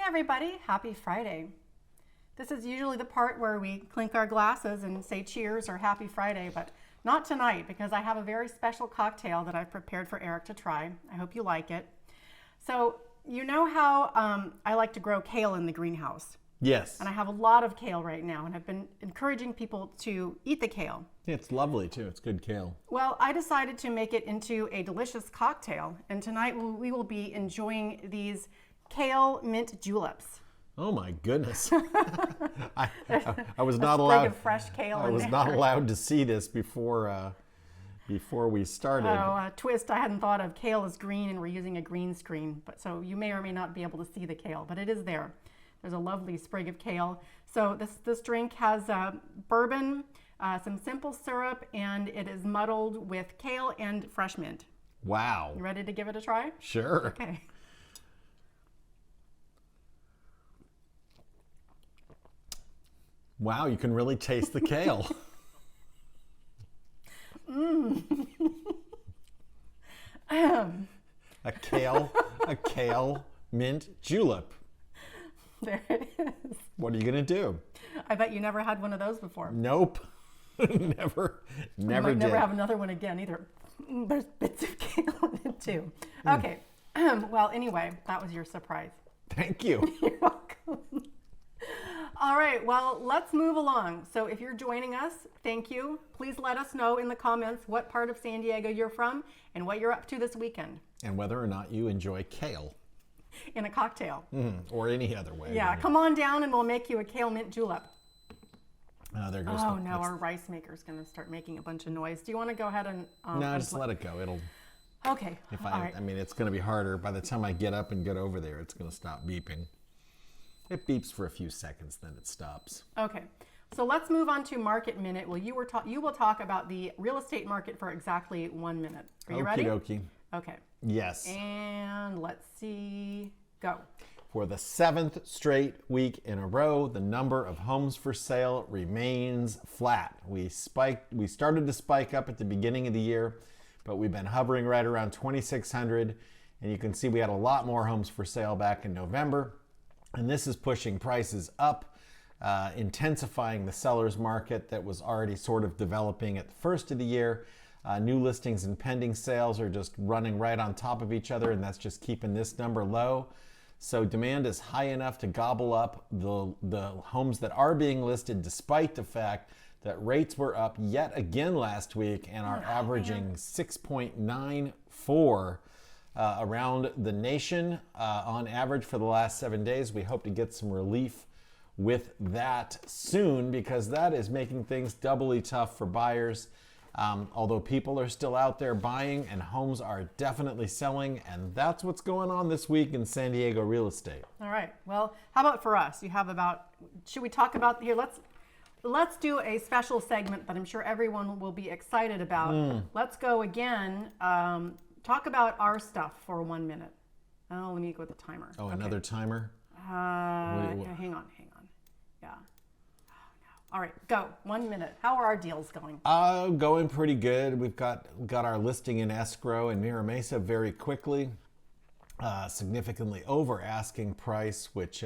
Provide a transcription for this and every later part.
everybody, happy Friday. This is usually the part where we clink our glasses and say cheers or happy Friday, but not tonight because I have a very special cocktail that I've prepared for Eric to try. I hope you like it. So you know how I like to grow kale in the greenhouse. Yes. And I have a lot of kale right now, and I've been encouraging people to eat the kale. It's lovely too. It's good kale. Well, I decided to make it into a delicious cocktail, and tonight we will be enjoying these kale mint juleps. Oh my goodness! I was not A allowed. sprig of fresh kale I in was there. not allowed to see this before we started. Oh, a twist! I hadn't thought of. Kale is green, and we're using a green screen, but so you may or may not be able to see the kale, but it is there. There's a lovely sprig of kale. So this drink has bourbon, some simple syrup, and it is muddled with kale and fresh mint. Wow. You ready to give it a try? Sure. Okay. Wow, you can really taste the kale. A kale mint julep. There it is. What are you gonna do? I bet you never had one of those before. Nope. never You might did. never have another one again either. There's bits of kale in it too. Okay. Well, anyway, that was your surprise. Thank you. You're welcome. All right, well, let's move along. So if you're joining us, thank you. Please let us know in the comments what part of San Diego you're from and what you're up to this weekend And whether or not you enjoy kale in a cocktail. or any other way. Yeah, come on down and we'll make you a kale mint julep. There goes. Oh, no, our rice maker's going to start making a bunch of noise. Do you want to go ahead and... No, just let it go. It'll. Okay, If all right. I mean, it's going to be harder. By the time I get up and get over there, it's going to stop beeping. It beeps for a few seconds, then it stops. Okay, so let's move on to Market Minute. Well, you will talk about the real estate market for exactly 1 minute. Are you ready? Okie dokie. Okay, Yes. and let's see, go. For the 7th straight week in a row, the number of homes for sale remains flat. We started to spike up at the beginning of the year, but we've been hovering right around 2,600. And you can see we had a lot more homes for sale back in November. And this is pushing prices up, intensifying the seller's market that was already sort of developing at the first of the year. New listings and pending sales are just running right on top of each other, and that's just keeping this number low. So demand is high enough to gobble up the homes that are being listed, despite the fact that rates were up yet again last week and are averaging 6.94 around the nation on average for the last 7 days. We hope to get some relief with that soon because that is making things doubly tough for buyers. Although people are still out there buying and homes are definitely selling, and that's what's going on this week in San Diego real estate. All right, well, how about for us? You have about, should we talk about, here, let's do a special segment that I'm sure everyone will be excited about. Let's go again, talk about our stuff for 1 minute. Oh, let me go with the timer. Oh, Okay. Another timer? Yeah, hang on. Yeah. Oh, no. All right, go. 1 minute. How are our deals going? Going pretty good. We've got our listing in escrow in Mira Mesa very quickly, significantly over asking price, which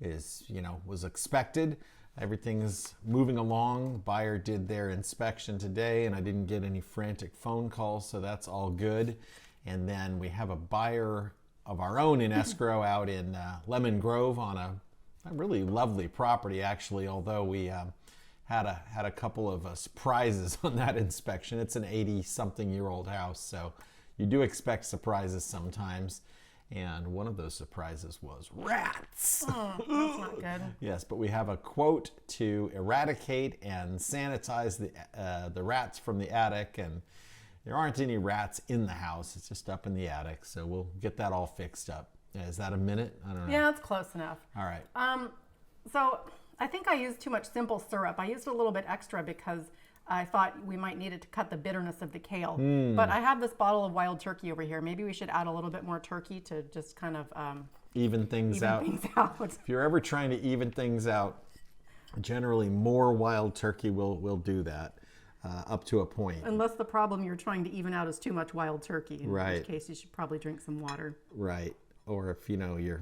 was expected. Everything is moving along. Buyer did their inspection today, and I didn't get any frantic phone calls, so that's all good. And then we have a buyer of our own in escrow out in Lemon Grove on a really lovely property, actually, although we had a couple of surprises on that inspection. It's an 80-something-year-old house, so you do expect surprises sometimes. And one of those surprises was rats. Oh, that's not good. Yes, but we have a quote to eradicate and sanitize the rats from the attic, and there aren't any rats in the house. It's just up in the attic, so we'll get that all fixed up. Is that a minute? I don't know. Yeah, it's close enough. All right. So I think I used too much simple syrup. I used a little bit extra because I thought we might need it to cut the bitterness of the kale. But I have this bottle of wild turkey over here. Maybe we should add a little bit more turkey to just kind of even things out. If you're ever trying to even things out, generally more wild turkey will do that up to a point. Unless the problem you're trying to even out is too much wild turkey. In Right. which case you should probably drink some water. Right. Or if you're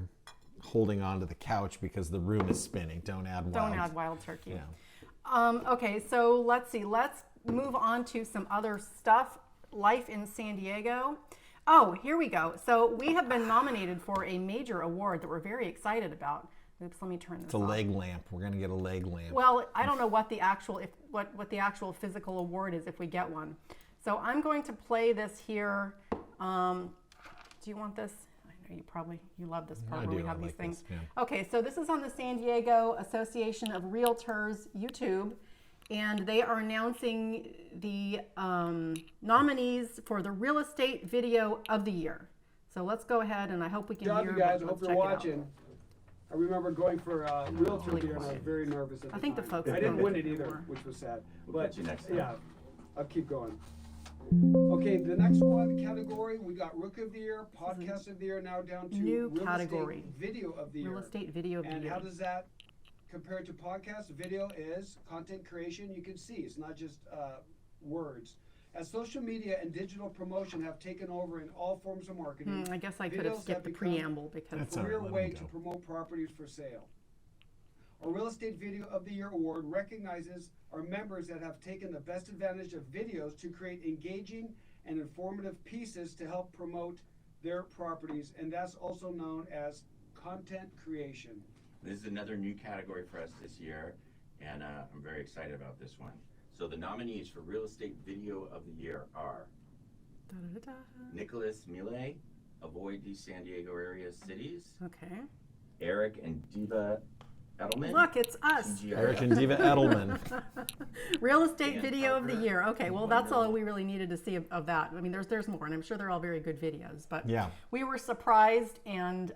holding onto the couch because the room is spinning. Don't add wild turkey. Yeah. Okay, so let's see. Let's move on to some other stuff. Life in San Diego. Oh, here we go. So we have been nominated for a major award that we're very excited about. Oops, let me turn this It's a off. leg lamp. We're gonna get a leg lamp. Well, I don't know what the actual what the actual physical award is if we get one. So I'm going to play this here. Do you want this? I know you love this part where we have these things. This, yeah. Okay, so this is on the San Diego Association of Realtors YouTube, and they are announcing the nominees for the Real Estate Video of the Year. So let's go ahead, and I hope we can Good job, hear. you guys. I Let's hope you're check it out. watching. I remember going for a realtor Really here, and I was quiet. very nervous at the I think the time. folks I have didn't gone win it before. either, which was sad. We'll But get you next time. yeah, I'll keep going. Okay, the next one category, we got Rookie of the Year, Podcast of the Year, now down to New Real category. Estate Video of the Year. Real Estate Video of the And Year. how does that compare to podcast? Video is content creation. You can see it's not just words. As social media and digital promotion have taken over in all forms of marketing, I guess I could have videos skipped the become preamble because That's a all right, career let way him to go. promote properties for sale. Our Real Estate Video of the Year award recognizes our members that have taken the best advantage of videos to create engaging and informative pieces to help promote their properties, and that's also known as content creation. This is another new category for us this year, and I'm very excited about this one. So the nominees for Real Estate Video of the Year are Da-da-da-da. Nicholas Mille, Avoid These San Diego Area Cities, Okay. Eric and Deva Edelman. Look, it's us. TGIF. Eric and Deva Edelman. Real Estate Dan Video of the Parker, Year. Okay, well, 2.0. that's all we really needed to see of that. I mean, there's more, and I'm sure they're all very good videos. But Yeah. we were surprised and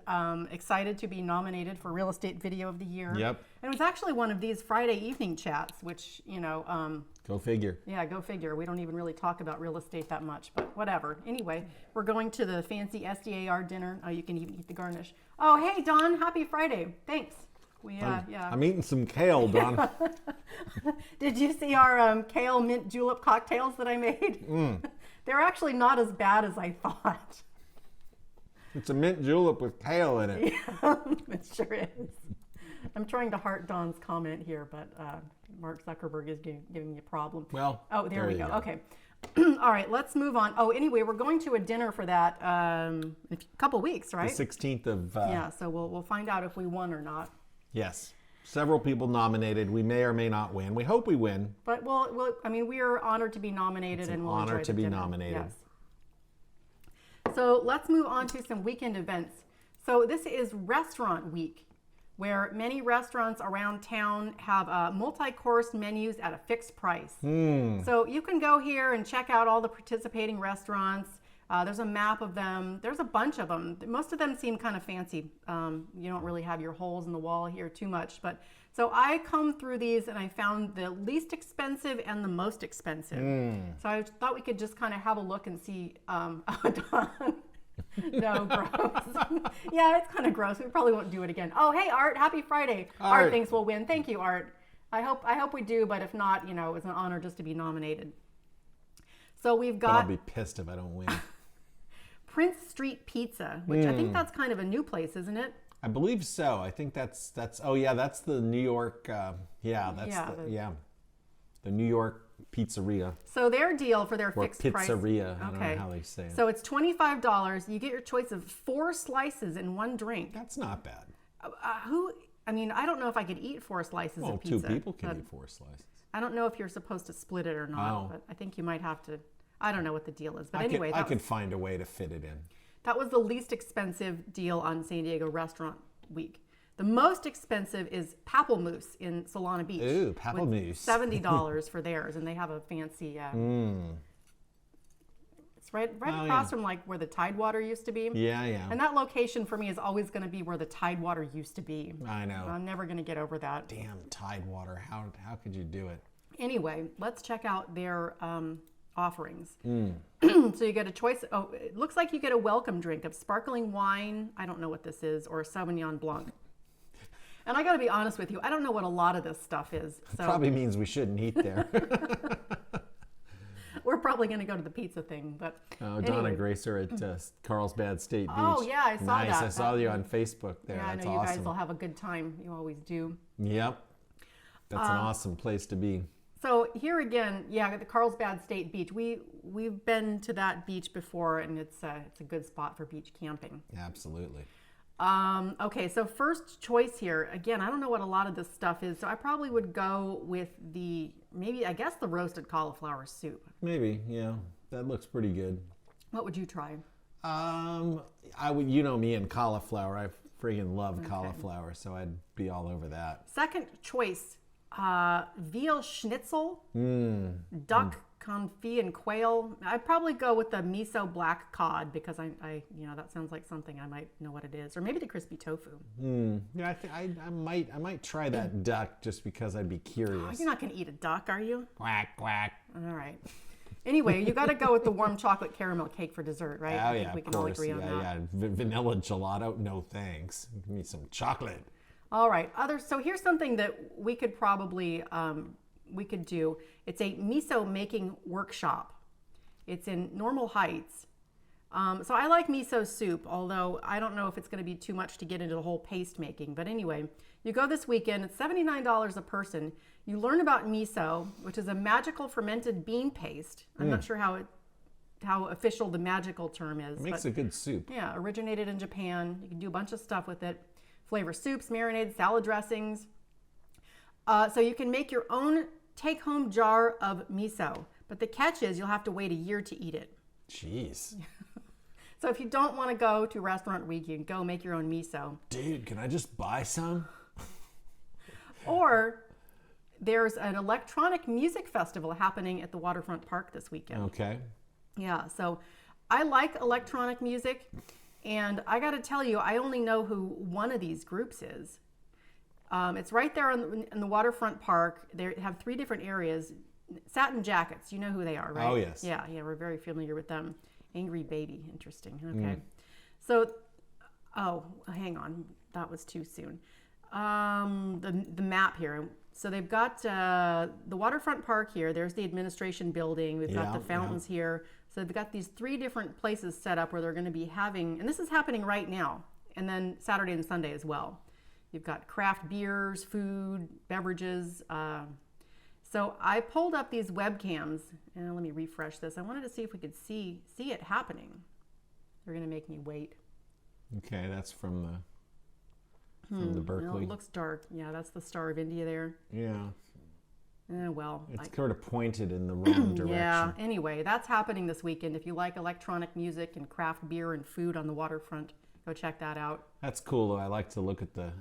excited to be nominated for Real Estate Video of the Year. Yep. And it was actually one of these Friday evening chats, which, Go figure. yeah, go figure. We don't even really talk about real estate that much, but whatever. Anyway, we're going to the fancy SDAR dinner. Oh, you can even eat the garnish. Oh, hey, Don, happy Friday. Thanks. Yeah. I'm eating some kale, Don. Did you see our Kale mint julep cocktails that I made? They're actually not as bad as I thought. It's a mint julep with kale in it. Yeah, it sure is. I'm trying to heart Don's comment here, but Mark Zuckerberg is giving me a problem. Well, oh, there we you go. Okay. All right, let's move on. Oh, anyway, we're going to a dinner for that in a couple weeks, right? The 16th of... Yeah, so we'll find out if we won or not. Yes. Several people nominated. We may or may not win. We hope we win. But we are honored to be nominated, and we'll honor enjoy to the be dinner. nominated. Yes. So let's move on to some weekend events. So this is Restaurant Week, where many restaurants around town have multi-course menus at a fixed price. So you can go here and check out all the participating restaurants. There's a map of them. There's a bunch of them. Most of them seem kind of fancy. You don't really have your holes in the wall here too much. But so I combed through these and I found the least expensive and the most expensive. So I thought we could just kind of have a look and see. No, gross. Yeah, it's kind of gross. We probably won't do it again. Oh, hey, Art, happy Friday. Art thinks we'll win. Thank you, Art. I hope we do, but if not, it's an honor just to be nominated. So we've But got I'll be pissed if I don't win. Prince Street Pizza, which I think that's kind of a new place, isn't it? I believe so. I think that's oh yeah, that's the New York the New York pizzeria So their deal for their or pizza price. pizzeria. I don't know how they say it. So it's $25. You get your choice of 4 slices and 1 drink. That's not bad. I don't know if I could eat 4 slices Well, of pizza. 2 people can but eat 4 slices. I don't know if you're supposed to split it or not, Oh. but I think you might have to. I don't know what the deal is. But I anyway, could find a way to fit it in. that was the least expensive deal on San Diego Restaurant Week. The most expensive is Pappelmoose in Solana Beach. Ooh, with Pappelmoose. $70 for theirs, and they have a fancy. It's right across from like where the Tidewater used to be. Yeah. And that location for me is always going to be where the Tidewater used to be. I know. I'm never going to get over that. Damn Tidewater. How could you do it? Anyway, let's check out their offerings. So you get a choice. Oh, it looks like you get a welcome drink of sparkling wine. I don't know what this is, or a Sauvignon Blanc. And I got to be honest with you, I don't know what a lot of this stuff is. So Probably means we shouldn't eat there. we're probably going to go to the pizza thing, but Oh, Donna anyway. Gracer at Carlsbad State Beach. Oh, yeah, I saw nice. that. I saw you on Facebook there. Yeah, That's I know you awesome. guys will have a good time. You always do. Yep. That's an awesome place to be. So here again, yeah, the Carlsbad State Beach. We've been to that beach before, and it's a good spot for beach camping. Absolutely. Okay, so first choice here. Again, I don't know what a lot of this stuff is, so I probably would go with the roasted cauliflower soup. Maybe, yeah. That looks pretty good. What would you try? I would, you know me and cauliflower. I friggin' love cauliflower, so I'd be all over that. Second choice, veal schnitzel, duck confit and quail. I'd probably go with the miso black cod because I that sounds like something I might know what it is, or maybe the crispy tofu. Yeah, I might try that duck just because I'd be curious. You're not going to eat a duck, are you? Quack quack. All right. Anyway, you got to go with the warm chocolate caramel cake for dessert, right? Oh I think yeah, we of can all course. agree on that. Yeah. Vanilla gelato, no thanks. Give me some chocolate. All right. So here's something that we could probably do. It's a miso making workshop. It's in Normal Heights. So I like miso soup, although I don't know if it's going to be too much to get into the whole paste making. But anyway, you go this weekend. It's $79 a person. You learn about miso, which is a magical fermented bean paste. I'm not sure how official the magical term is. It makes a good soup. Yeah, originated in Japan. You can do a bunch of stuff with it. Flavor soups, marinades, salad dressings. So you can make your own take-home jar of miso. But the catch is you'll have to wait a year to eat it. Jeez. So if you don't want to go to Restaurant Week, you can go make your own miso. Dude, can I just buy some? Or there's an electronic music festival happening at the Waterfront Park this weekend. Okay. Yeah, so I like electronic music, and I got to tell you, I only know who one of these groups is. It's right there in the Waterfront Park. They have 3 different areas. Satin Jackets, you know who they are, right? Oh, yes. Yeah, we're very familiar with them. Angry Baby, interesting. Okay. So, hang on, that was too soon. The map here. So they've got the Waterfront Park here. There's the administration building. We've got the fountains here. So they've got these 3 different places set up where they're going to be having, and this is happening right now, and then Saturday and Sunday as well. You've got craft beers, food, beverages. So I pulled up these webcams, and let me refresh this. I wanted to see if we could see it happening. They're going to make me wait. Okay, that's from the Berkeley. No, it looks dark. Yeah, that's the Star of India there. Yeah. Well, It's sort of pointed in the wrong direction. yeah. Anyway, that's happening this weekend. If you like electronic music and craft beer and food on the waterfront, go check that out. That's cool, though. I like to look at the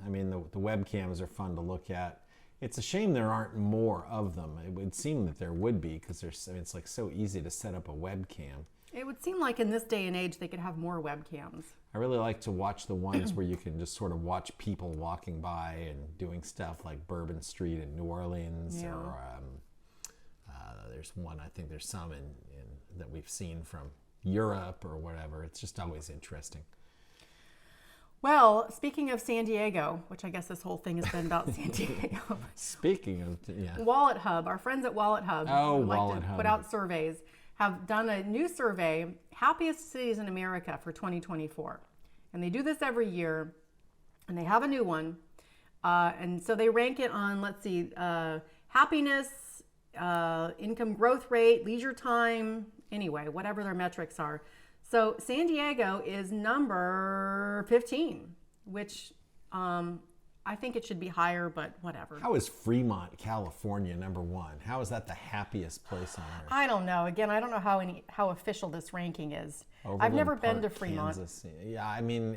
webcams are fun to look at. It's a shame there aren't more of them. It would seem that there would be because it's like so easy to set up a webcam. It would seem like in this day and age they could have more webcams. I really like to watch the ones where you can just sort of watch people walking by and doing stuff like Bourbon Street in New Orleans, Yeah. or there's one, I think there's some in that we've seen from Europe or whatever. It's just always interesting. Well, speaking of San Diego, which I guess this whole thing has been about San Diego. Speaking of, yeah. Wallet Hub, our friends at Wallet Hub, Oh, who like Wallet to Hub. put out surveys, have done a new survey, happiest cities in America for 2024. And they do this every year, and they have a new one. And so they rank it on, let's see, happiness, income growth rate, leisure time, anyway, whatever their metrics are. So San Diego is number 15, which I think it should be higher, but whatever. How is Fremont, California, number 1? How is that the happiest place on earth? I don't know. Again, I don't know how official this ranking is. I've Overland never been to Park, Fremont. Kansas. Yeah, I mean,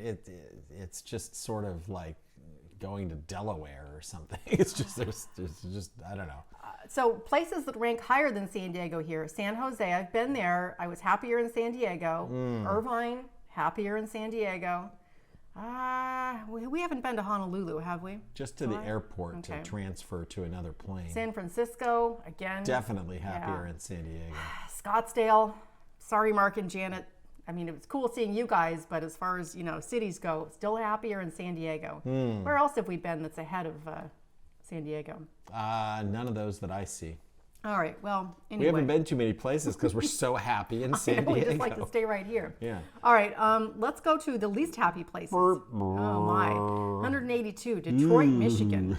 it's just sort of like going to Delaware or something. It's just, there's just, I don't know. So places that rank higher than San Diego here, San Jose, I've been there. I was happier in San Diego. Irvine, happier in San Diego. We haven't been to Honolulu, have we? Just to the airport Okay. to transfer to another plane. San Francisco, again. Definitely happier in San Diego. Scottsdale. Sorry, Mark and Janet. I mean, it was cool seeing you guys, but as far as, cities go, still happier in San Diego. Where else have we been that's ahead of San Diego? None of those that I see. All right. Well, We anyway. haven't been too many places because we're so happy in San We Diego. just like to stay right here. Yeah. All right. Let's go to the least happy places. Oh my, 182, Detroit, Michigan.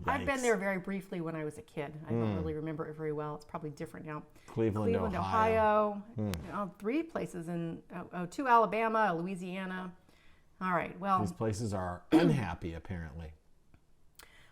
I've been Yikes. there very briefly when I was a kid. I don't really remember it very well. It's probably different now. Cleveland, Ohio. 3 places in 2 Alabama, Louisiana. All right. Well, These places are unhappy, apparently.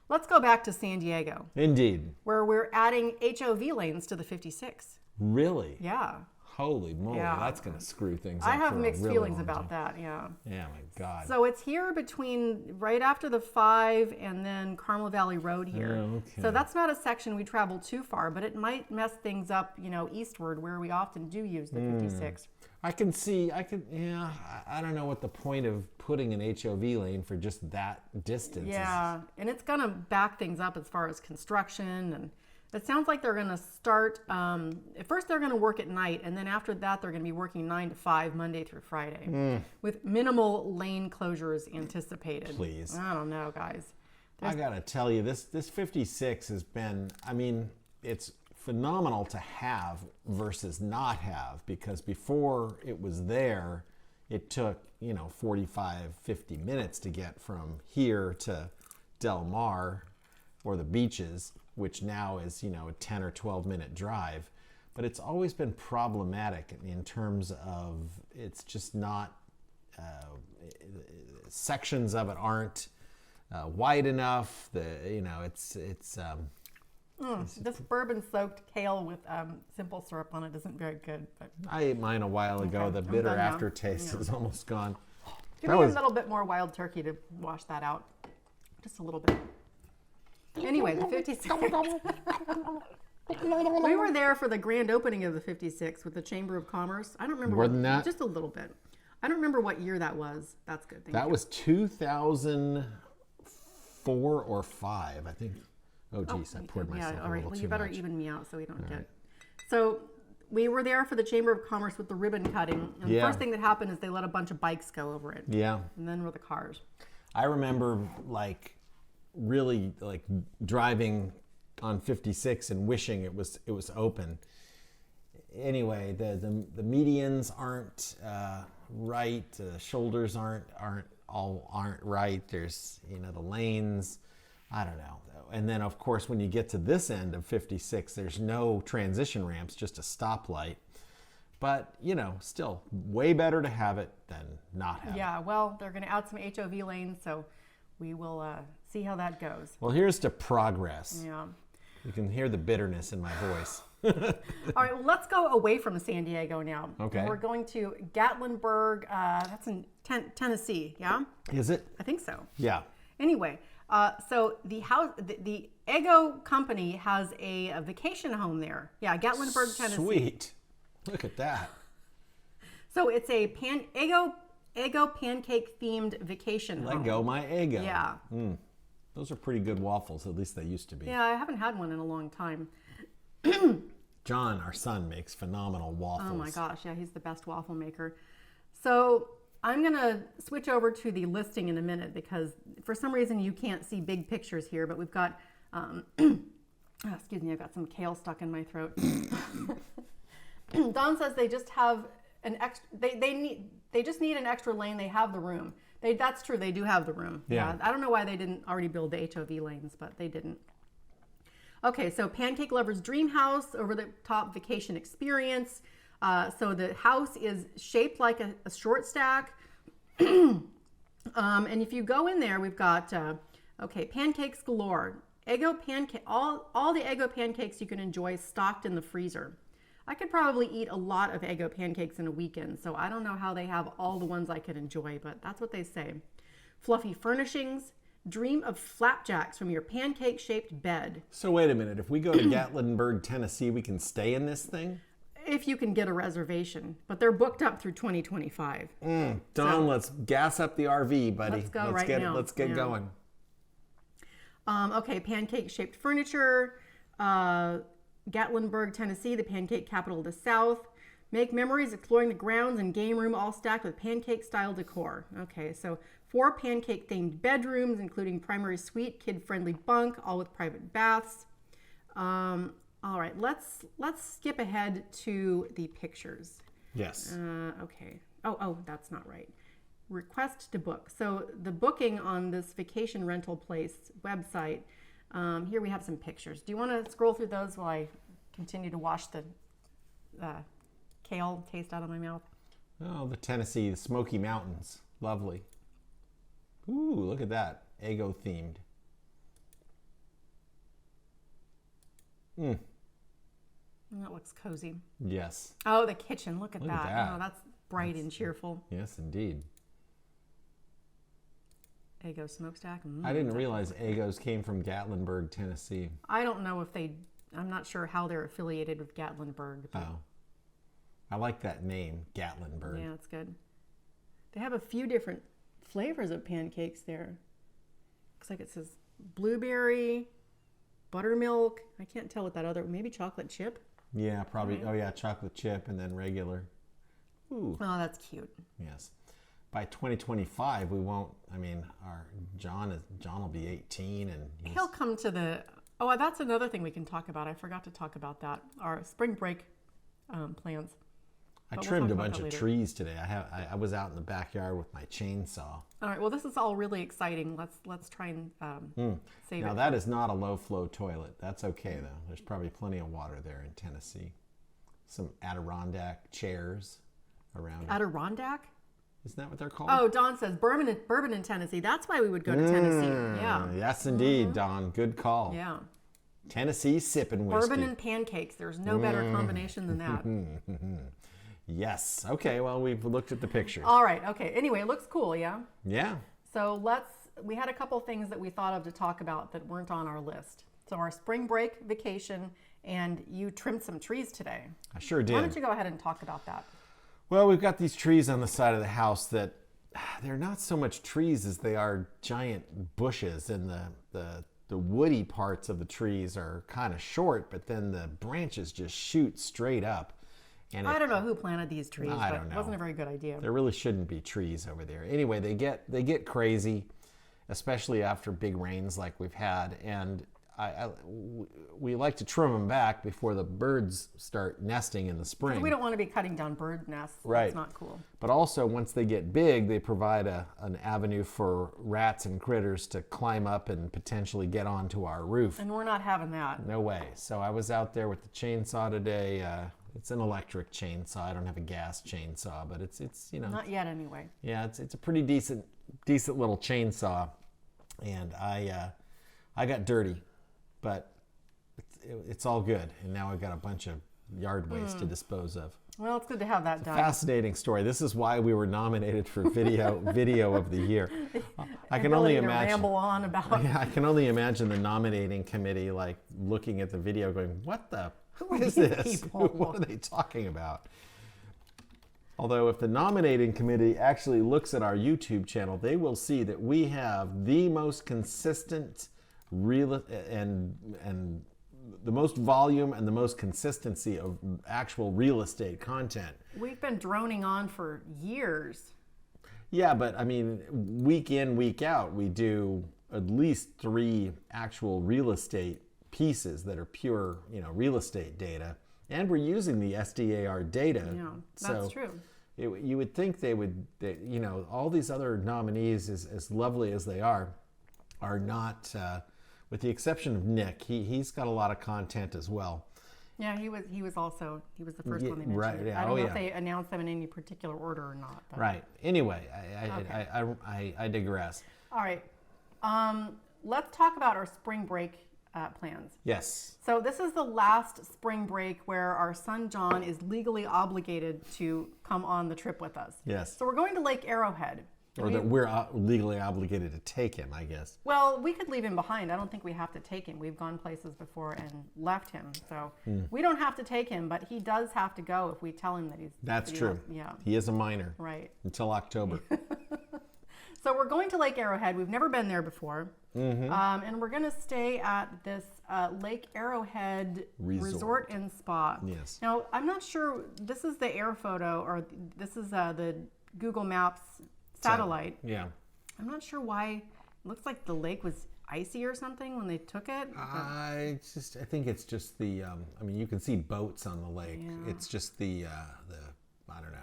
let's go back to San Diego, Indeed. where we're adding HOV lanes to the 56. Really? Yeah. Holy moly, Yeah. that's going to screw things up. I have for a mixed really feelings long about time. that. Yeah. Yeah, my God. So it's here between right after the 5 and then Carmel Valley Road here. Oh, okay. So that's not a section we travel too far, but it might mess things up, eastward where we often do use the 56. I don't know what the point of putting an HOV lane for just that distance is. Yeah, and it's going to back things up as far as construction. And it sounds like they're going to start, at first they're going to work at night, and then after that they're going to be working 9 to 5, Monday through Friday, with minimal lane closures anticipated. Please. I don't know, guys. I got to tell you, this 56 has been, it's phenomenal to have versus not have, because before it was there, it took, 45, 50 minutes to get from here to Del Mar or the beaches, which now is, a 10 or 12 minute drive. But it's always been problematic in terms of it's just not, sections of it aren't wide enough. This bourbon-soaked kale with simple syrup on it isn't very good. But I ate mine a while ago. Okay, The I'm bitter done now. aftertaste is almost gone. give me a little bit more wild turkey to wash that out. Just a little bit. Anyway, the 56. We were there for the grand opening of the 56 with the Chamber of Commerce. I don't remember. More than that? Just a little bit. I don't remember what year that was. That's good. Thank That you. was 2004 or 5, I think. Oh, geez, I poured myself Yeah, a all right. little Well, too you better much. even me out so we don't get. So we were there for the Chamber of Commerce with the ribbon cutting, and the Yeah. first thing that happened is they let a bunch of bikes go over it, Yeah. and then were the cars. I remember really driving on 56 and wishing it was open. Anyway, the medians aren't right. The shoulders aren't right. There's the lanes. I don't know. And then of course when you get to this end of 56, there's no transition ramps, just a stoplight. But still way better to have it than not have it. Yeah, well, they're going to add some HOV lanes, so we will see how that goes. Well, here's to progress. Yeah. You can hear the bitterness in my voice. All right, well, let's go away from San Diego now. Okay. We're going to Gatlinburg. That's in Tennessee, yeah? Is it? I think so. Yeah. Anyway, so the Ego company has a vacation home there. Yeah, Gatlinburg, Tennessee. Sweet. Look at that. So it's a Ego pancake themed vacation home. Let go my ego. Yeah. Those are pretty good waffles. At least they used to be. Yeah, I haven't had one in a long time. John, our son, makes phenomenal waffles. Oh my gosh, yeah, he's the best waffle maker. So I'm gonna switch over to the listing in a minute because for some reason you can't see big pictures here, but we've got, excuse me, I've got some kale stuck in my throat. Don says they just have an extra, they just need an extra lane. They have the room. That's true, they do have the room. Yeah. I don't know why they didn't already build the HOV lanes, but they didn't. Okay, so Pancake Lover's Dream House, over the top vacation experience. So the house is shaped like a short stack. And if you go in there, we've got, pancakes galore. All the Eggo pancakes you can enjoy stocked in the freezer. I could probably eat a lot of Eggo pancakes in a weekend, so I don't know how they have all the ones I could enjoy, but that's what they say. Fluffy furnishings. Dream of flapjacks from your pancake-shaped bed. So wait a minute. If we go to Gatlinburg, Tennessee, we can stay in this thing? If you can get a reservation, but they're booked up through 2025. Don, let's gas up the RV, buddy. Let's go right now. Let's get Yeah. going. Pancake-shaped furniture. Gatlinburg, Tennessee, the pancake capital of the South. Make memories exploring the grounds and game room all stacked with pancake-style decor. Okay, so 4 pancake-themed bedrooms, including primary suite, kid-friendly bunk, all with private baths. All right, let's skip ahead to the pictures. Yes. Okay. Oh, that's not right. Request to book. So the booking on this vacation rental place website, here we have some pictures. Do you want to scroll through those while I continue to wash the kale taste out of my mouth? Oh, the Tennessee Smoky Mountains. Lovely. Ooh, look at that. Eggo themed. That looks cozy. Yes. Oh, the kitchen. Look at Look at that. that. Oh, that's bright and cheerful. Yes, indeed. Eggo smokestack. I didn't realize Eggos came from Gatlinburg, Tennessee. I don't know if I'm not sure how they're affiliated with Gatlinburg. But Oh. I like that name, Gatlinburg. yeah, it's good. They have a few different flavors of pancakes there. Looks like it says blueberry, buttermilk. I can't tell what that other, maybe chocolate chip. Yeah, probably. Oh, yeah, chocolate chip and then regular. Ooh, Oh, that's cute. yes. By 2025, we won't, I mean, our John will be 18 and He'll come to the, oh, that's another thing we can talk about. I forgot to talk about that. Our spring break plans. I But we'll trimmed talk a about bunch that of later. trees today. I was out in the backyard with my chainsaw. All right, well, this is all really exciting. Let's try and save Now it. that is not a low flow toilet. That's okay though. There's probably plenty of water there in Tennessee. Some Adirondack chairs around it. Adirondack? Isn't that what they're called? Oh, Don says bourbon in Tennessee. That's why we would go to Tennessee. Yeah. Yes, indeed, Don. Good call. Yeah. Tennessee sipping whiskey. Bourbon and pancakes. There's no better combination than that. Yes. Okay. Well, we've looked at the pictures. All right. Okay. Anyway, it looks cool. Yeah. Yeah. So we had a couple things that we thought of to talk about that weren't on our list. So our spring break vacation, and you trimmed some trees today. I sure did. Why don't you go ahead and talk about that? Well, we've got these trees on the side of the house that they're not so much trees as they are giant bushes, and the woody parts of the trees are kind of short, but then the branches just shoot straight up. And I don't know who planted these trees, I but don't it wasn't a know. very good idea. There really shouldn't be trees over there. Anyway, they get crazy, especially after big rains like we've had, and we like to trim them back before the birds start nesting in the spring. We don't want to be cutting down bird nests. Right. That's not cool. But also, once they get big, they provide an avenue for rats and critters to climb up and potentially get onto our roof. And we're not having that. No way. So I was out there with the chainsaw today. It's an electric chainsaw. I don't have a gas chainsaw, but it's Not yet, anyway. yeah, it's a pretty decent little chainsaw. And I got dirty, but it's all good. And now I've got a bunch of yard waste to dispose of. Well, it's good to have that done. Fascinating story. This is why we were nominated for video of the year. I can only Ability to imagine. ramble on about. Yeah, I can only imagine the nominating committee like looking at the video, going, "What the? Who is these this? people?" What are they talking about?" Although, if the nominating committee actually looks at our YouTube channel, they will see that we have the most consistent and the most volume and the most consistency of actual real estate content. We've been droning on for years. Yeah, but I mean, week in, week out, we do at least 3 actual real estate pieces that are pure, real estate data, and we're using the SDAR data. Yeah, that's true. You would think they would, all these other nominees, as lovely as they are not, with the exception of Nick. He's got a lot of content as well. Yeah, he was the first one they mentioned. right, yeah, I don't know yeah. if they announced them in any particular order or not. But. Right. Anyway, Okay. I digress. All right. Let's talk about our spring break plans. Yes. So this is the last spring break where our son John is legally obligated to come on the trip with us. Yes. So we're going to Lake Arrowhead. Or that we're legally obligated to take him, I guess. Well, we could leave him behind. I don't think we have to take him. We've gone places before and left him. So we don't have to take him, but he does have to go if we tell him that he's... That's that he true. has- yeah, He is a minor right. until October. So we're going to Lake Arrowhead. We've never been there before. And we're going to stay at this Lake Arrowhead Resort and Spa. Yes. Now, I'm not sure, this is the air photo, or this is the Google Maps satellite. Yeah. I'm not sure why looks like the lake was icy or something when they took it. I think it's just the. I mean, you can see boats on the lake. Yeah. It's just the. I don't know.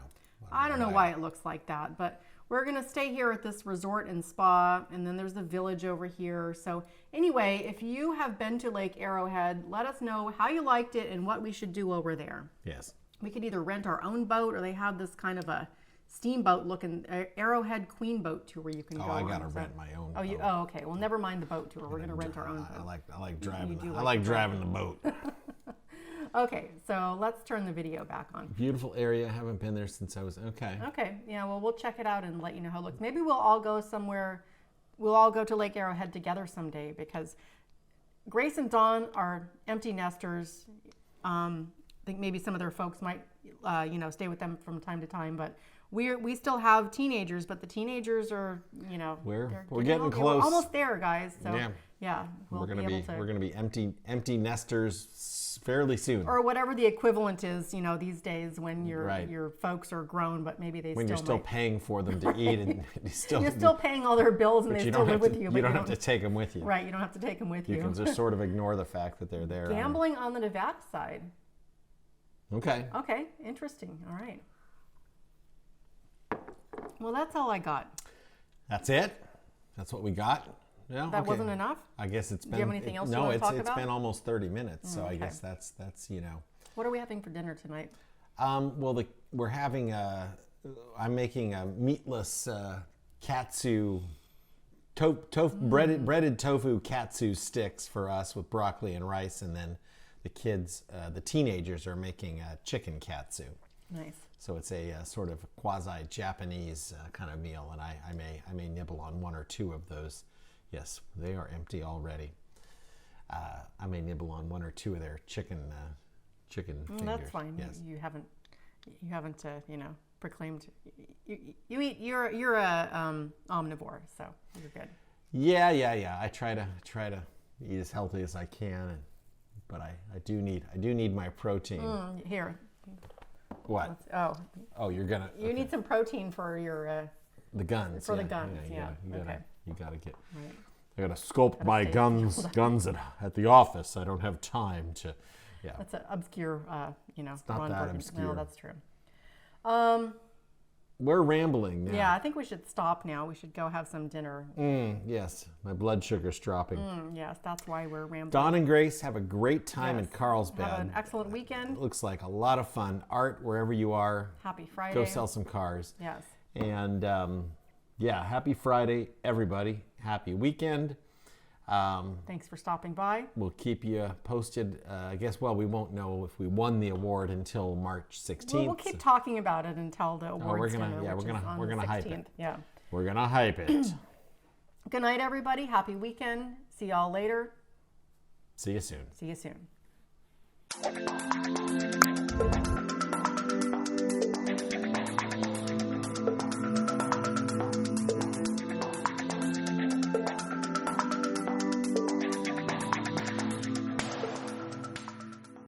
I don't know why it looks like that, but we're gonna stay here at this resort and spa, and then there's the village over here. So anyway, if you have been to Lake Arrowhead, let us know how you liked it and what we should do over there. Yes. We could either rent our own boat, or they have this kind of a steamboat looking Arrowhead Queen boat tour where you can go. I on. gotta So- rent my own. Oh, you? boat. Oh, okay. Well, never mind the boat tour. We're gonna rent our own I boat. like driving. do I like like to driving the boat. Okay, so let's turn the video back on. Beautiful area. Haven't been there since I was okay. Okay, yeah, well, we'll check it out and let you know how it looks. Maybe we'll all go somewhere, we'll all go to Lake Arrowhead together someday, because Grace and Dawn are empty nesters. I think maybe some of their folks might, stay with them from time to time, but we still have teenagers, but the teenagers are, We're they're getting older. close. We're almost there, guys. So Yeah. we'll we're gonna be be able to, we're gonna be empty nesters fairly soon. or whatever the equivalent is, these days when Right. your folks are grown, but maybe they when still you're still might. paying for them to eat, and You're still paying all their bills, and but they you still don't have live to. with you. You But don't have to take them with you. Right, you don't have to take them with You you. can just sort of ignore the fact that they're there. Gambling on the Nevada side. Okay. Okay, interesting. All right. Well, that's all I got. That's it. That's what we got. Yeah. That okay. wasn't enough? I guess it's been. you have anything else you no, wanna talk it's about? been almost 30 minutes, so I okay. guess that's. What are we having for dinner tonight? Well, we're having I'm making a meatless katsu, breaded tofu katsu sticks for us with broccoli and rice, and then the kids, the teenagers, are making a chicken katsu. Nice. So it's a sort of quasi-Japanese kind of meal, and I may nibble on one or two of those. Yes, they are empty already. I may nibble on one or two of their chicken fingers. That's fine. Yes. You haven't proclaimed. You eat. You're a omnivore, so you're good. Yeah. I try to eat as healthy as I can, but I do need my protein. Here. What? Oh, you're gonna. You need some protein for your. The guns. For the guns, yeah. You gotta get. Right. I gotta sculpt my stay guns at the office. I don't have time to. Yeah. That's an obscure, It's not that obscure. No, that's true. We're rambling now. Yeah, I think we should stop now. We should go have some dinner. Yes, my blood sugar's dropping. Yes, that's why we're rambling. Don and Grace, have a great time in Yes. Carlsbad. Have an excellent weekend. It looks like a lot of fun. Art, wherever you are, Happy Friday. go sell some cars. Yes. And happy Friday, everybody. Happy weekend. Thanks for stopping by. We'll keep you posted. I guess, we won't know if we won the award until March 16th. Well, we'll keep talking about it until the awards we're gonna- dinner, yeah, which we're is gonna- on we're the gonna hype it. 16th. Yeah. We're going to hype it. Good night, everybody. Happy weekend. See y'all later. See you soon. See you soon.